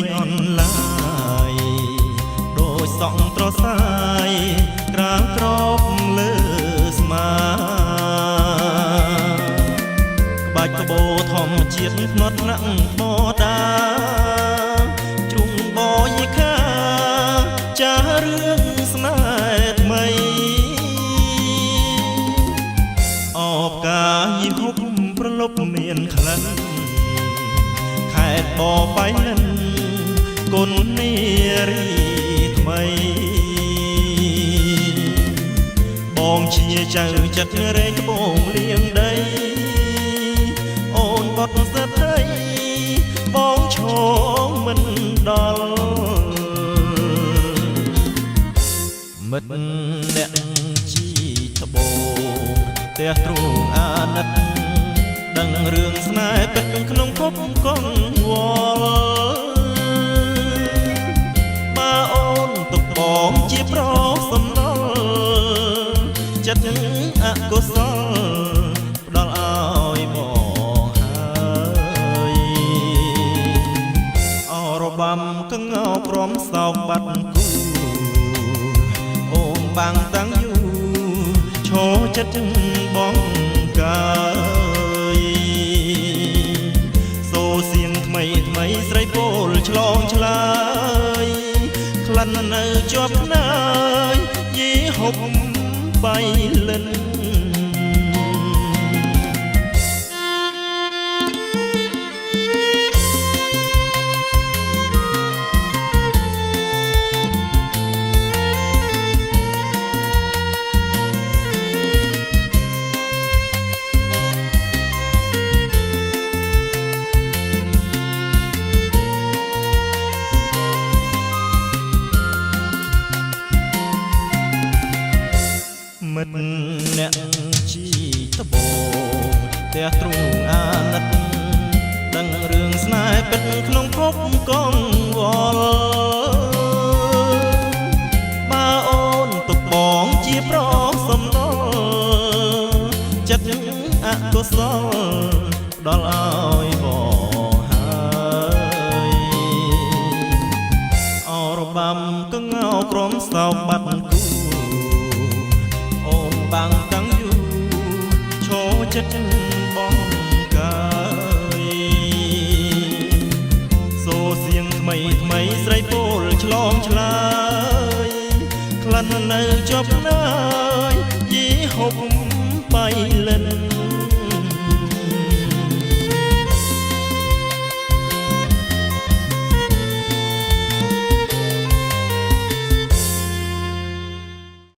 ងអនឡាយដោយសក់ត្រសាយក្រាលក្របលើស្មាក្បាច់ក្បូរធម្មជាតិផ្នត់ណាក់បដាជ្រុងបយីខាចារឿងស្នេហ៍ថ្មីអបកាយហុកប្រលប់មានក្លិនខេត្តបបៃលិនគុណនារីថ្មីបងជាចៅចិត្តរែងត្បូងលៀងដីអូនបត់សិតដីបងឈងមិនដល់មិត្តអ្នកជីត្បូងផ្ទះទ្រូងអាណិតដឹងរឿងស្នេហ៍ពិតក្នុងភពកងវល់បើអូនទុកបងជាប្រសំណល់ចិត្តអកុសលផ្ដល់ឲ្យបងហើយអរបាំកងោក្រំសោកបាត់គូអូនបាំងតាំងយូរឈរចិត្តបងកាយសូសៀងថ្មីថ្មីស្រីពោលឆ្លងឆ្លើយក្លិននៅជាប់ណើយយីហុកបៃលិនមិត្តអ្នកជីត្បូងផ្ទះទ្រូងអាណិតដឹងរឿងស្នេហ៍ពិតក្នុងភពកងវល់បើអូនទុកបងជាប្រសំណល់ចិត្តអកុសលដល់ឲ្យបងហើយអរបាំកងោក្រំសោកបាត់គូបាំងតាំងយូរឈរចិត្តបងកាយសូសៀងថ្មីថ្មីស្រីពោលឆ្លងឆ្លើយក្លិននៅជាប់ណើយយីហុកបៃលិន